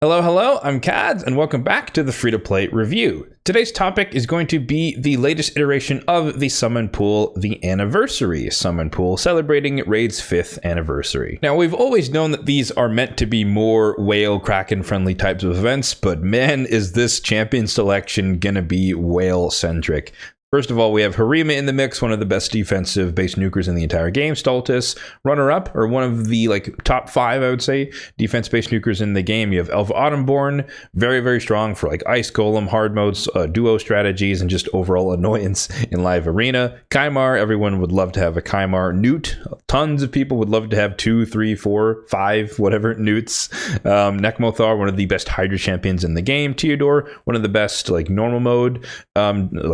Hello, I'm Kads, and welcome back to the free-to-play review. Today's topic is going to be the latest iteration of the summon pool, the Anniversary Summon Pool, celebrating Raid's 5th anniversary. Now, we've always known that these are meant to be more whale Kraken-friendly types of events, but man, is this champion selection gonna be whale-centric. First of all, we have Harima in the mix, one of the best defensive base nukers in the entire game. Stultus, runner-up, or one of the top 5, I would say, defense-based nukers in the game. You have Elva Autumnborn, very strong for Ice Golem, hard modes, duo strategies, and just overall annoyance in live arena. Kymar, everyone would love to have a Kymar. Newt, tons of people would love to have 2, 3, 4, 5, whatever Newts. Nekmothar, one of the best Hydra champions in the game. Theodore, one of the best normal mode,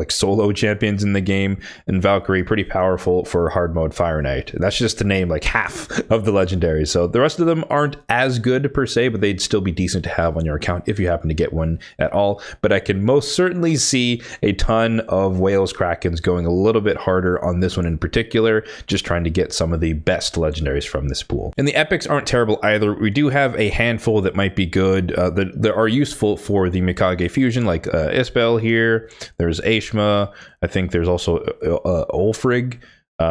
solo champions in the game, and Valkyrie, pretty powerful for hard mode Fire Knight. That's just to name half of the legendaries. So the rest of them aren't as good per se, but they'd still be decent to have on your account if you happen to get one at all. But I can most certainly see a ton of Whales Krakens going a little bit harder on this one in particular, just trying to get some of the best legendaries from this pool. And the epics aren't terrible either. We do have a handful that might be good, that are useful for the Mikage fusion, like Isbel here. There's Ashma. I think there's also Ulfrig,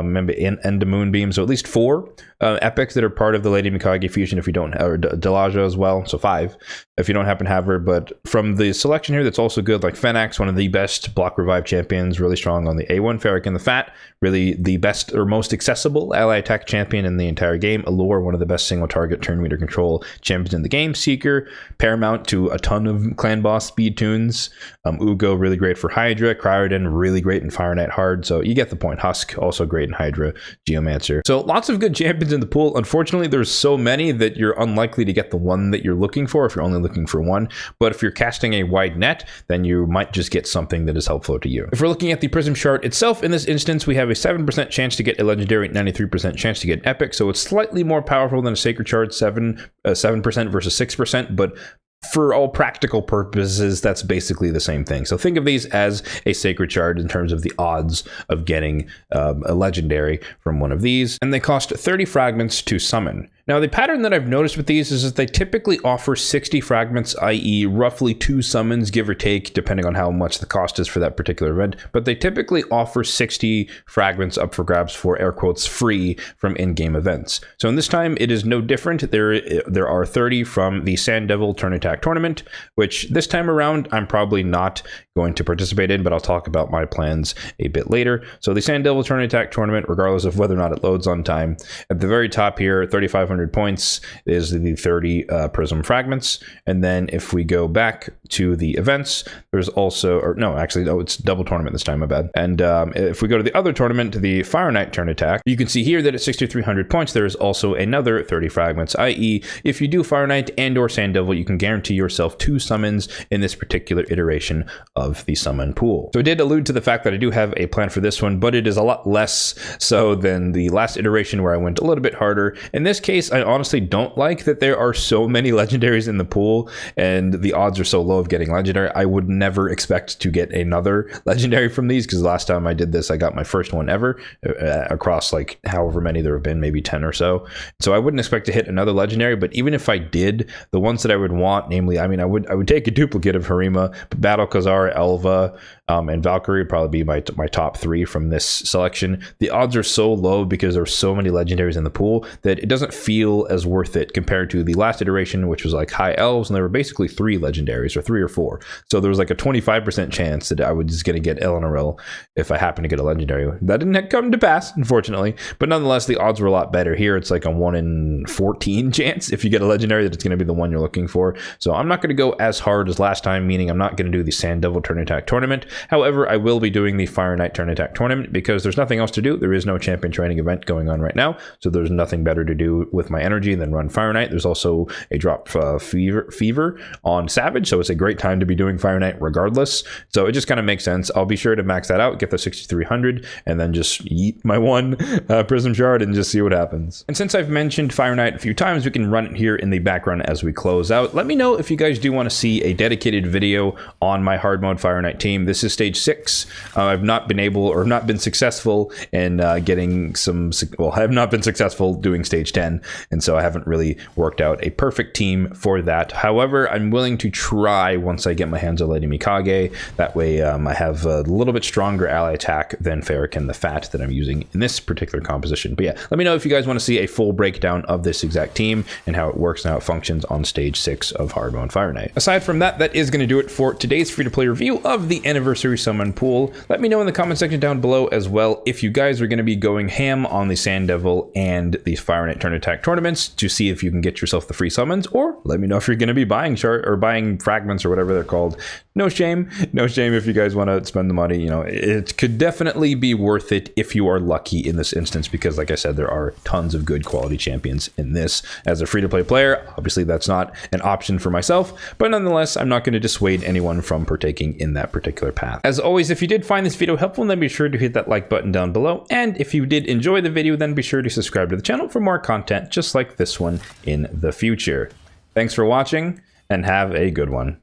maybe and the Moonbeam. So at least 4 epics that are part of the Lady Mikage fusion if you don't, or Delaja as well. So 5 if you don't happen to have her. But from the selection here, that's also good, like Fenax, one of the best block revive champions, really strong on the A1. Ferric and the Fat, really the best or most accessible ally attack champion in the entire game. Allure, one of the best single target turn meter control champions in the game. Seeker, paramount to a ton of clan boss speed tunes. Ugo, really great for Hydra. Cryoden, really great in Fire Knight hard. So you get the point. Husk, also great in Hydra. Geomancer. So lots of good champions in the pool. Unfortunately, there's so many that you're unlikely to get the one that you're looking for if you're only looking for one. But if you're casting a wide net, then you might just get something that is helpful to you. If we're looking at the Prism Shard itself, in this instance, we have a 7% chance to get a legendary, 93% chance to get an epic. So it's slightly more powerful than a Sacred Shard, 7% versus 6%, but for all practical purposes, that's basically the same thing. So think of these as a Sacred Shard in terms of the odds of getting a legendary from one of these. And they cost 30 fragments to summon. Now, the pattern that I've noticed with these is that they typically offer 60 fragments, i.e. roughly 2 summons, give or take, depending on how much the cost is for that particular event. But they typically offer 60 fragments up for grabs for, air quotes, free from in-game events. So in this time, it is no different. There are 30 from the Sand Devil Turn Attack Tournament, which this time around, I'm probably not going to participate in, but I'll talk about my plans a bit later. So the Sand Devil Turn Attack Tournament, regardless of whether or not it loads on time, at the very top here, 3,500 points is the 30 Prism Fragments. And then if we go back to the events, there's also, or no, actually, no, it's double tournament this time, my bad. And if we go to the other tournament, to the Fire Knight Turn Attack, you can see here that at 6,300 points, there is also another 30 fragments, i.e. if you do Fire Knight and or Sand Devil, you can guarantee yourself 2 summons in this particular iteration of the summon pool. So I did allude to the fact that I do have a plan for this one, but it is a lot less so than the last iteration where I went a little bit harder. In this case, I honestly don't like that there are so many legendaries in the pool and the odds are so low of getting legendary. I would never expect to get another legendary from these, because the last time I did this, I got my first one ever across however many there have been, maybe 10 or so. So I wouldn't expect to hit another legendary, but even if I did, the ones that I would want, namely, I would take a duplicate of Harima, but Battle Khazar, Elva, and Valkyrie would probably be my top 3 from this selection. The odds are so low because there's so many legendaries in the pool that it doesn't feel as worth it compared to the last iteration, which was high elves, and there were basically 3 legendaries, or 3 or 4. So there was a 25% chance that I was just going to get Eleanor if I happened to get a legendary. That didn't come to pass, unfortunately, but nonetheless, the odds were a lot better. Here, it's a 1 in 14 chance if you get a legendary that it's going to be the one you're looking for. So I'm not going to go as hard as last time, meaning I'm not going to do the Sand Devil Turn Attack Tournament. However, I will be doing the Fire Knight Turn Attack Tournament because there's nothing else to do. There is no champion training event going on right now, so there's nothing better to do with my energy than run Fire Knight. There's also a drop fever on Savage, so it's a great time to be doing Fire Knight regardless. So it just kind of makes sense. I'll be sure to max that out, get the 6,300, and then just yeet my one Prism Shard and just see what happens. And since I've mentioned Fire Knight a few times, we can run it here in the background as we close out. Let me know if you guys do want to see a dedicated video on my hard mode Fire Knight team. This is stage 6. I've not been able, or not been successful in getting some, well, I have not been successful doing stage 10, and so I haven't really worked out a perfect team for that. However, I'm willing to try once I get my hands on Lady Mikage. That way I have a little bit stronger ally attack than Farrakhan the Fat that I'm using in this particular composition. But yeah, let me know if you guys want to see a full breakdown of this exact team and how it works and how it functions on stage 6 of Hard Mode Fire Knight. Aside from that, that is going to do it for today's free-to-play review of the Anniversary Summon Pool. Let me know in the comment section down below as well if you guys are going to be going ham on the Sand Devil and the Fire Knight Turn Attack tournaments to see if you can get yourself the free summons, or let me know if you're going to be buying buying fragments or whatever they're called. No shame if you guys want to spend the money. You know, it could definitely be worth it if you are lucky in this instance, because like I said, there are tons of good quality champions in this. As a free-to-play player, obviously that's not an option for myself, but nonetheless, I'm not going to dissuade anyone from partaking in that particular path. As always, if you did find this video helpful, then be sure to hit that like button down below, and if you did enjoy the video, then be sure to subscribe to the channel for more content just like this one in the future. Thanks for watching, and have a good one.